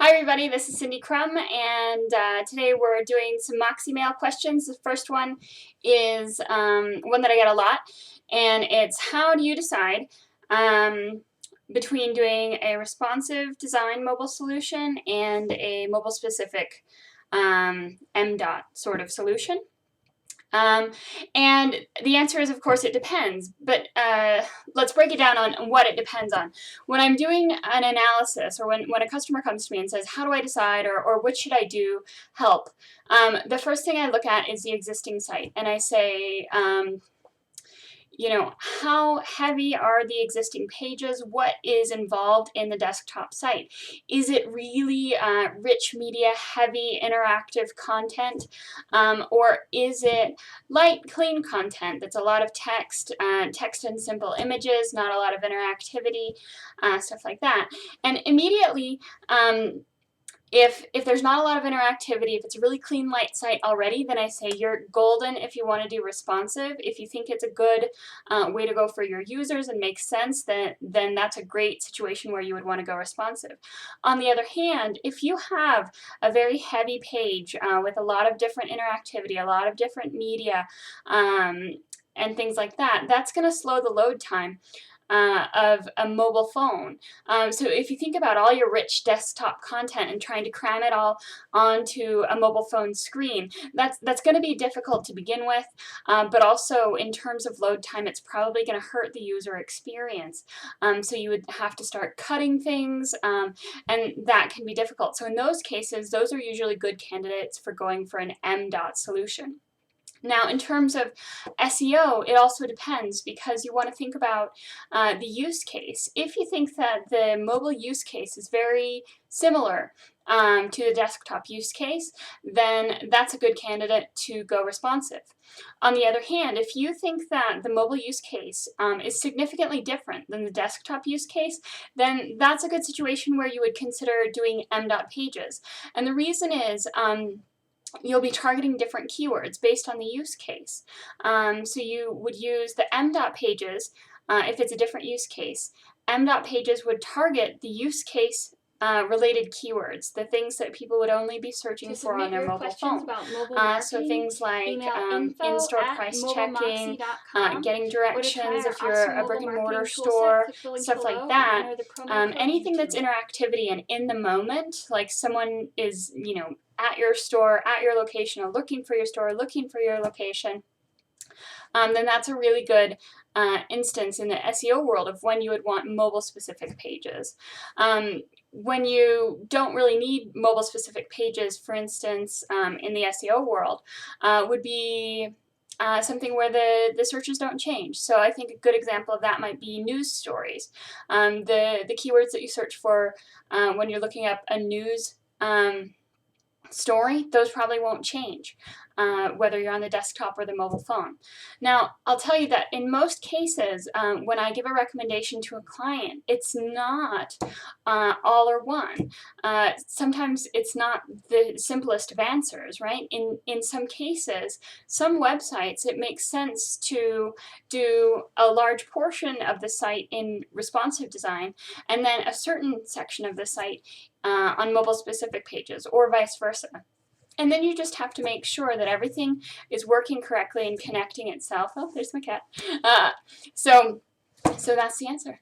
Hi everybody, this is Cindy Crum, and today we're doing some Moxie mail questions. The first one is one that I get a lot, and it's how do you decide between doing a responsive design mobile solution and a mobile specific MDOT sort of solution? And the answer is, of course, it depends, but let's break it down on what it depends on. When I'm doing an analysis, or when a customer comes to me and says, how do I decide, or what should I do, help, the first thing I look at is the existing site, and I say, how heavy are the existing pages? What is involved in the desktop site? Is it really rich media, heavy interactive content? Or is it light, clean content that's a lot of text, text and simple images, not a lot of interactivity, stuff like that? And immediately, if there's not a lot of interactivity, if it's a really clean, light site already, then I say you're golden if you want to do responsive. If you think it's a good way to go for your users and makes sense, then that's a great situation where you would want to go responsive. On the other hand, if you have a very heavy page with a lot of different interactivity, a lot of different media, and things like that, that's going to slow the load time of a mobile phone. So if you think about all your rich desktop content and trying to cram it all onto a mobile phone screen, that's going to be difficult to begin with, but also in terms of load time, it's probably going to hurt the user experience. So you would have to start cutting things, and that can be difficult. So in those cases, those are usually good candidates for going for an MDOT solution. Now, in terms of SEO, it also depends, because you want to think about the use case. If you think that the mobile use case is very similar to the desktop use case, then that's a good candidate to go responsive. On the other hand, if you think that the mobile use case is significantly different than the desktop use case, then that's a good situation where you would consider doing MDOT pages. And the reason is, you'll be targeting different keywords based on the use case. So you would use the MDOT pages if it's a different use case. MDOT pages would target the use case related keywords, the things that people would only be searching for on their mobile phone. So things like in-store price checking, getting directions if you're a brick and mortar store, stuff like that. Anything that's interactivity and in the moment, like someone is, at your store, at your location, or looking for your store, looking for your location, then that's a really good instance in the SEO world of when you would want mobile-specific pages. When you don't really need mobile-specific pages, for instance, in the SEO world, would be something where the searches don't change. So I think a good example of that might be news stories. The keywords that you search for when you're looking up a news story, those probably won't change, whether you're on the desktop or the mobile phone. Now, I'll tell you that in most cases, when I give a recommendation to a client, it's not all or one. Sometimes it's not the simplest of answers, right? In some cases, some websites, it makes sense to do a large portion of the site in responsive design, and then a certain section of the site on mobile-specific pages, or vice versa. And then you just have to make sure that everything is working correctly and connecting itself. Oh, there's my cat. So that's the answer.